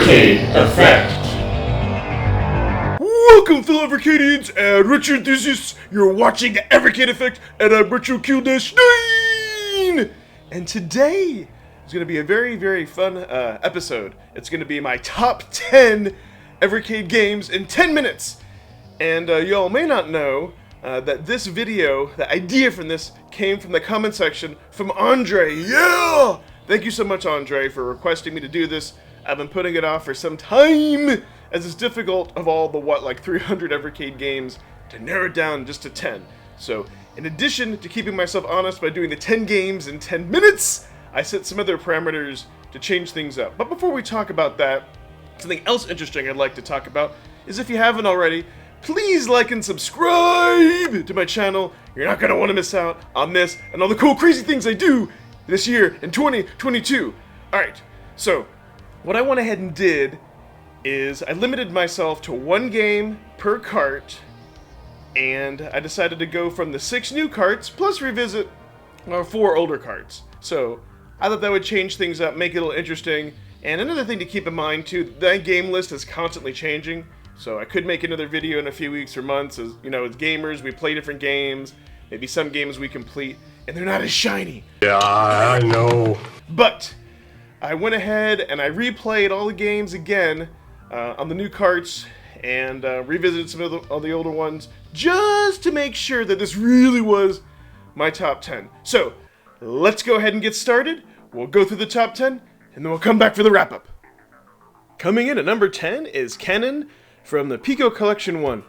Evercade Effect. Welcome, fellow Evercadians and retro enthusiasts. You're watching the Evercade Effect, and I'm retrogaming. And today is going to be a very, very fun episode. It's going to be my top 10 Evercade games in 10 minutes. And y'all may not know that this video, the idea from this, came from the comment section from Andre. Yeah! Thank you so much, Andre, for requesting me to do this. I've been putting it off for some time, as it's difficult of all the, 300 Evercade games to narrow it down just to 10. So, in addition to keeping myself honest by doing the 10 games in 10 minutes, I set some other parameters to change things up. But before we talk about that, something else interesting I'd like to talk about is, if you haven't already, please like and subscribe to my channel. You're not going to want to miss out on this and all the cool, crazy things I do this year in 2022. Alright, so what I went ahead and did is I limited myself to one game per cart, and I decided to go from the 6 new carts plus revisit our 4 older carts. So I thought that would change things up, make it a little interesting. And another thing to keep in mind too, that game list is constantly changing. So I could make another video in a few weeks or months. As you know, as gamers, we play different games. Maybe some games we complete, and they're not as shiny. Yeah, I know. But I went ahead and I replayed all the games again on the new carts, and revisited some of the older ones, just to make sure that this really was my top 10. So let's go ahead and get started. We'll go through the top 10, and then we'll come back for the wrap-up. Coming in at number 10 is Kennen from the Pico Collection 1.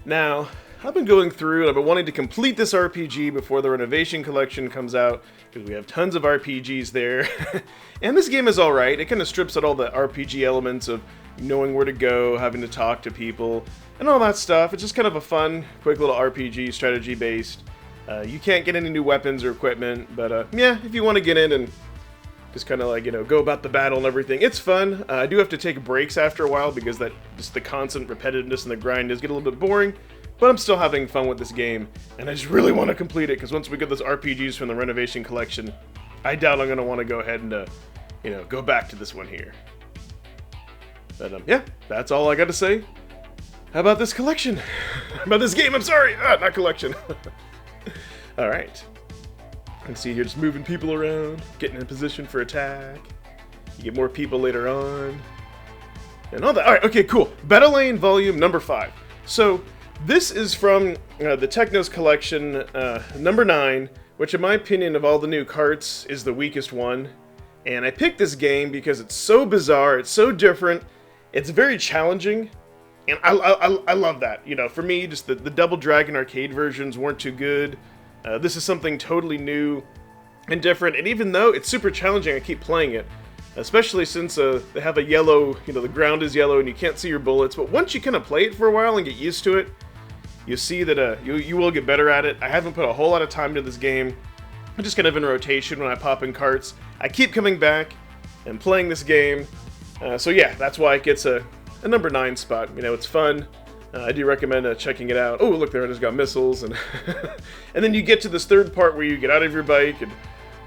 Now, I've been going through and I've been wanting to complete this RPG before the Renovation Collection comes out, because we have tons of RPGs there. And this game is alright. It kind of strips out all the RPG elements of knowing where to go, having to talk to people, and all that stuff. It's just kind of a fun, quick little RPG, strategy-based. You can't get any new weapons or equipment, but yeah, if you want to get in and just kind of like, go about the battle and everything, it's fun. I do have to take breaks after a while, because that just the constant repetitiveness and the grind does get a little bit boring. But I'm still having fun with this game, and I just really want to complete it, because once we get those RPGs from the Renovation Collection, I doubt I'm going to want to go ahead and, go back to this one here. But, yeah, that's all I got to say. How about this collection? About this game, I'm sorry! Not collection. Alright. You can see here just moving people around, getting in position for attack. You get more people later on. And all that. Alright, okay, cool. Battle Lane Volume number 5. So, this is from the Technos Collection, number 9, which in my opinion of all the new carts is the weakest one. And I picked this game because it's so bizarre, it's so different, it's very challenging, and I love that. For me, just the Double Dragon arcade versions weren't too good. This is something totally new and different, and even though it's super challenging, I keep playing it. Especially since they have a yellow, the ground is yellow and you can't see your bullets, but once you kind of play it for a while and get used to it, you see that you will get better at it. I haven't put a whole lot of time into this game. I'm just kind of in rotation when I pop in carts. I keep coming back and playing this game. So yeah, that's why it gets a number 9 spot. It's fun. I do recommend checking it out. Oh, look, there it has got missiles. And and then you get to this third part where you get out of your bike and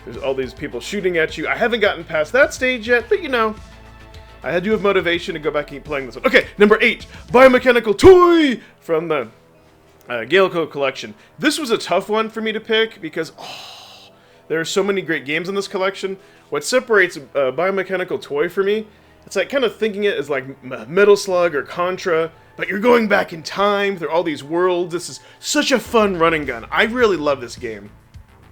there's all these people shooting at you. I haven't gotten past that stage yet, but I do have motivation to go back and keep playing this one. Okay, number 8, Biomechanical Toy from the Galeco Collection. This was a tough one for me to pick because there are so many great games in this collection. What separates Biomechanical Toy for me, it's like kind of thinking it as like Metal Slug or Contra, but you're going back in time through all these worlds. This is such a fun running gun. I really love this game.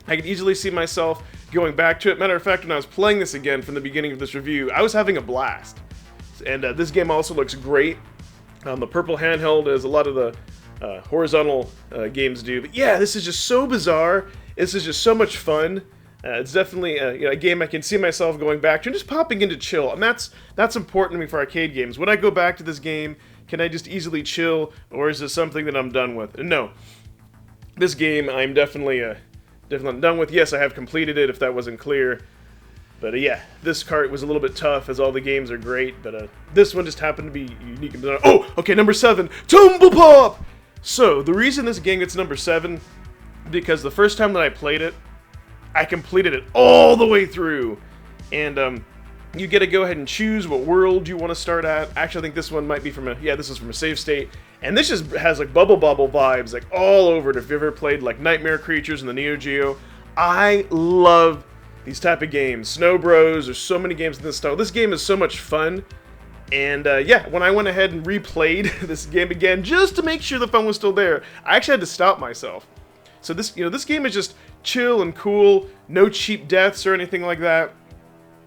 I could easily see myself going back to it. Matter of fact, when I was playing this again from the beginning of this review, I was having a blast. And this game also looks great. The purple handheld, as a lot of the horizontal games do. But yeah, this is just so bizarre. This is just so much fun. It's definitely a game I can see myself going back to and just popping in to chill. And that's important to me for arcade games. When I go back to this game, can I just easily chill, or is this something that I'm done with? No. This game I'm definitely done with. Yes, I have completed it, if that wasn't clear. But yeah, this cart was a little bit tough, as all the games are great, but this one just happened to be unique and bizarre. Oh, okay, number 7, Tumble Pop! So, the reason this game gets number 7, because the first time that I played it, I completed it all the way through. And You get to go ahead and choose what world you want to start at. Actually, I think this one might be from this is from a save state. And this just has like Bubble Bobble vibes like all over it. If you've ever played like Nightmare Creatures in the Neo Geo, I love these type of games. Snow Bros, there's so many games in this style. This game is so much fun. And when I went ahead and replayed this game again, just to make sure the fun was still there, I actually had to stop myself. So this game is just chill and cool, no cheap deaths or anything like that.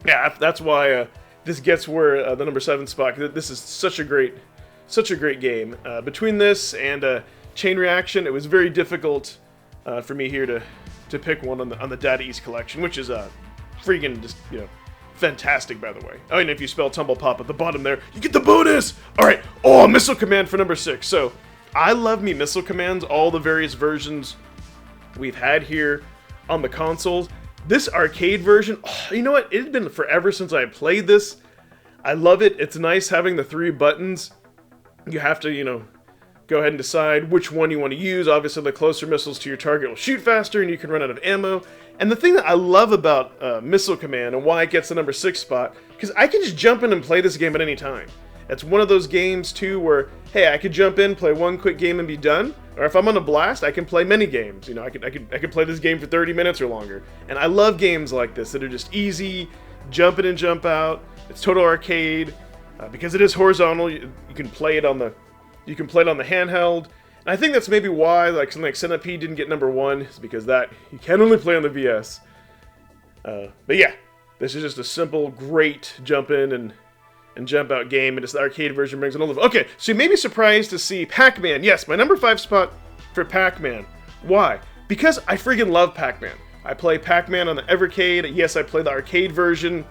Yeah, that's why this gets where the number 7 spot. This is such a great game. Between this and Chain Reaction, it was very difficult for me here to pick one on the Data East collection, which is freaking just fantastic, by the way. Oh, and if you spell Tumble Pop at the bottom there, you get the bonus! Alright, Missile Command for number 6. So, I love me Missile Commands, all the various versions we've had here on the consoles. This arcade version, you know what? It's been forever since I played this. I love it. It's nice having the 3 buttons. You have to, go ahead and decide which one you want to use. Obviously, the closer missiles to your target will shoot faster, and you can run out of ammo. And the thing that I love about Missile Command and why it gets the number 6 spot, because I can just jump in and play this game at any time. It's one of those games, too, where, hey, I could jump in, play one quick game, and be done. Or if I'm on a blast, I can play many games. I could play this game for 30 minutes or longer. And I love games like this that are just easy, jump in and jump out. It's total arcade. Because it is horizontal, you can play it on the handheld. And I think that's maybe why something like Centipede didn't get number 1, is because that you can only play on the VS. But yeah, this is just a simple, great jump in and jump out game, and it's the arcade version brings another. Okay, so you may be surprised to see Pac-Man. Yes, my number 5 spot for Pac-Man. Why? Because I freaking love Pac-Man. I play Pac-Man on the Evercade. Yes, I play the arcade version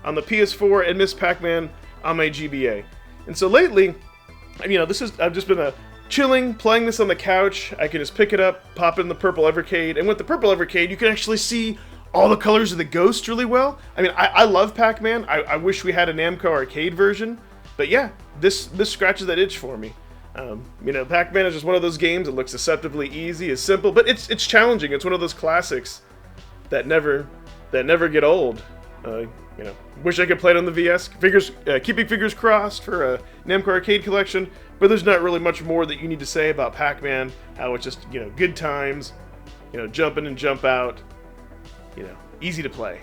on the PS4 and Miss Pac-Man on my GBA. And so lately, I've just been chilling, playing this on the couch. I can just pick it up, pop it in the purple Evercade, and with the purple Evercade, you can actually see all the colors of the ghost really well. I love Pac-Man. I wish we had a Namco arcade version, but yeah, this scratches that itch for me. Pac-Man is just one of those games that looks deceptively easy, is simple, but it's challenging. It's one of those classics that never get old. Wish I could play it on the VS. Keeping fingers crossed for a Namco arcade collection, but there's not really much more that you need to say about Pac-Man. How it's just good times, jump in and jump out. Easy to play.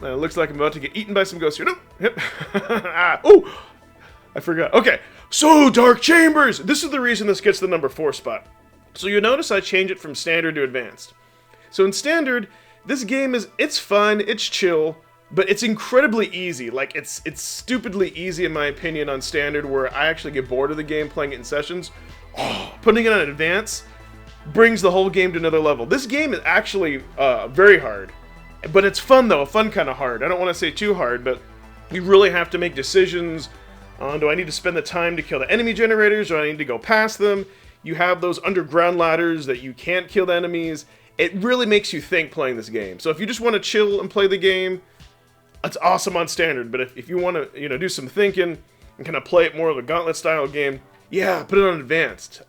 Looks like I'm about to get eaten by some ghosts here. Nope. Yep. I forgot. Okay, so Dark Chambers. This is the reason this gets the number 4 spot. So you'll notice I change it from standard to advanced. So in standard, this game it's fun, it's chill, but it's incredibly easy. Like it's stupidly easy in my opinion on standard, where I actually get bored of the game playing it in sessions. Putting it on advance brings the whole game to another level. This game is actually very hard. But it's fun, though. A fun kind of hard. I don't want to say too hard, but you really have to make decisions on, do I need to spend the time to kill the enemy generators, or do I need to go past them? You have those underground ladders that you can't kill the enemies. It really makes you think playing this game. So if you just want to chill and play the game, it's awesome on standard. But if you want to do some thinking and kind of play it more of a gauntlet-style game, yeah, put it on advanced.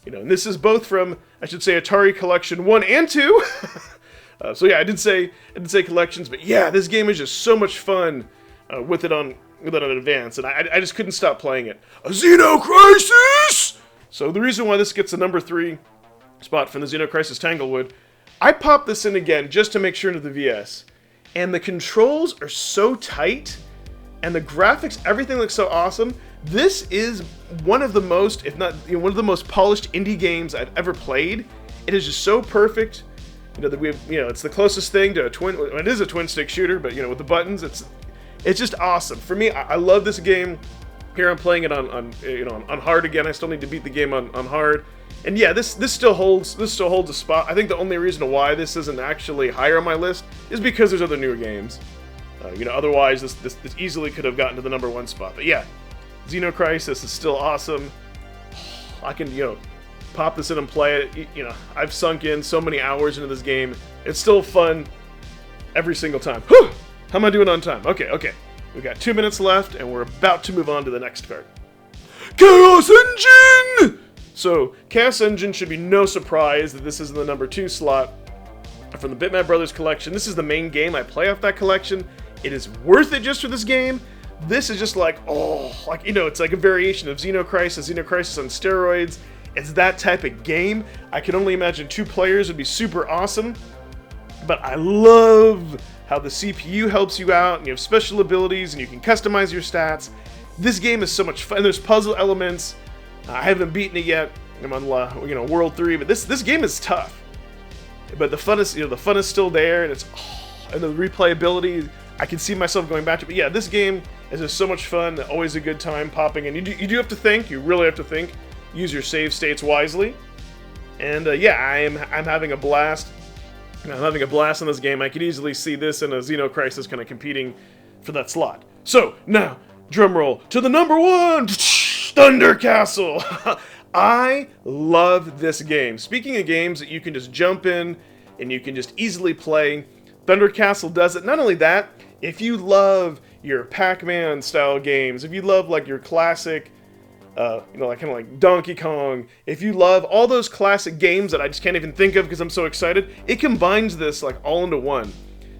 And this is both from, I should say, Atari Collection 1 and 2. So yeah, I did say collections, but yeah, this game is just so much fun with it on advance, and I just couldn't stop playing it. A Xeno Crisis! So the reason why this gets the number 3 spot from the Xeno Crisis Tanglewood, I popped this in again just to make sure into the VS, and the controls are so tight, and the graphics, everything looks so awesome. This is one of the most, if not one of the most polished indie games I've ever played. It is just so perfect. That we have, it's the closest thing to a twin. It is a twin stick shooter, but with the buttons, it's just awesome. For me, I love this game. Here I'm playing it on hard again. I still need to beat the game on hard. And yeah, this still holds a spot. I think the only reason why this isn't actually higher on my list is because there's other newer games. Otherwise this easily could have gotten to the number 1 spot. But yeah, Xeno Crisis is still awesome. I can pop this in and play it. I've sunk in so many hours into this game. It's still fun every single time. Whew! How am I doing on time? Okay. We've got 2 minutes left, and we're about to move on to the next card. Chaos Engine! So, Chaos Engine should be no surprise that this is in the number 2 slot from the Bitmap Brothers collection. This is the main game I play off that collection. It is worth it just for this game. This is just like, oh, like, you know, it's like a variation of Xenocrisis on steroids. It's that type of game. I can only imagine 2 players would be super awesome. But I love how the CPU helps you out, and you have special abilities, and you can customize your stats. This game is so much fun. There's puzzle elements. I haven't beaten it yet. I'm on, World 3, but this game is tough. But the fun is still there, and and the replayability. I can see myself going back to it. But yeah, this game is just so much fun. Always a good time popping in. You do have to think. You really have to think. Use your save states wisely. And yeah, I'm having a blast. I'm having a blast in this game. I could easily see this and a Xenocrisis kind of competing for that slot. So now, drum roll to the number 1, Thunder Castle. I love this game. Speaking of games that you can just jump in and you can just easily play, Thunder Castle does it. Not only that, if you love your Pac-Man style games, if you love like your classic, like kind of like Donkey Kong, if you love all those classic games that I just can't even think of because I'm so excited, it combines this like all into one.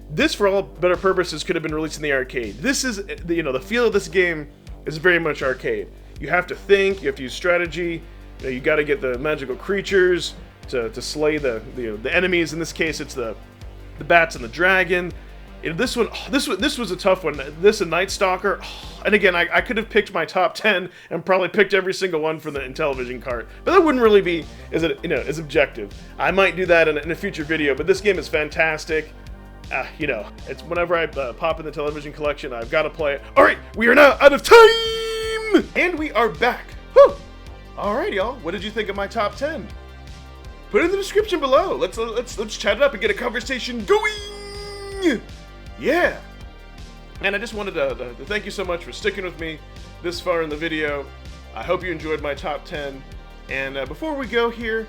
This, for all better purposes, could have been released in the arcade. This is, the feel of this game is very much arcade. You have to think, you have to use strategy. You got to get the magical creatures to slay the enemies. In this case, it's the bats and the dragon. This was a tough one. This and Night Stalker, and again, I could have picked my top 10 and probably picked every single one from the Intellivision cart, but that wouldn't really be as objective. I might do that in a future video, but this game is fantastic. It's whenever I pop in the television collection, I've got to play it. All right, we are now out of time, and we are back. Whew. All right, y'all. What did you think of my top 10? Put it in the description below. Let's chat it up and get a conversation going. Yeah. And I just wanted to thank you so much for sticking with me this far in the video. I hope you enjoyed my top 10. And before we go here,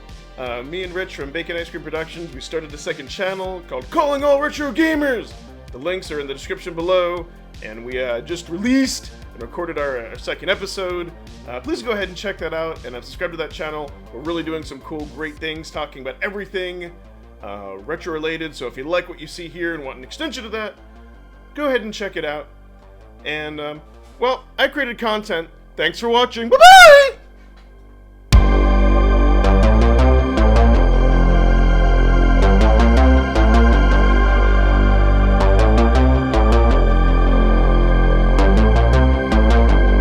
me and Rich from Bacon Ice Cream Productions, we started a second channel called Calling All Retro Gamers. The links are in the description below, and we just released and recorded our second episode. Please go ahead and check that out and subscribe to that channel. We're really doing some cool, great things, talking about everything retro related. So if you like what you see here and want an extension of that, go ahead and check it out. And well, I created content. Thanks for watching. Bye bye.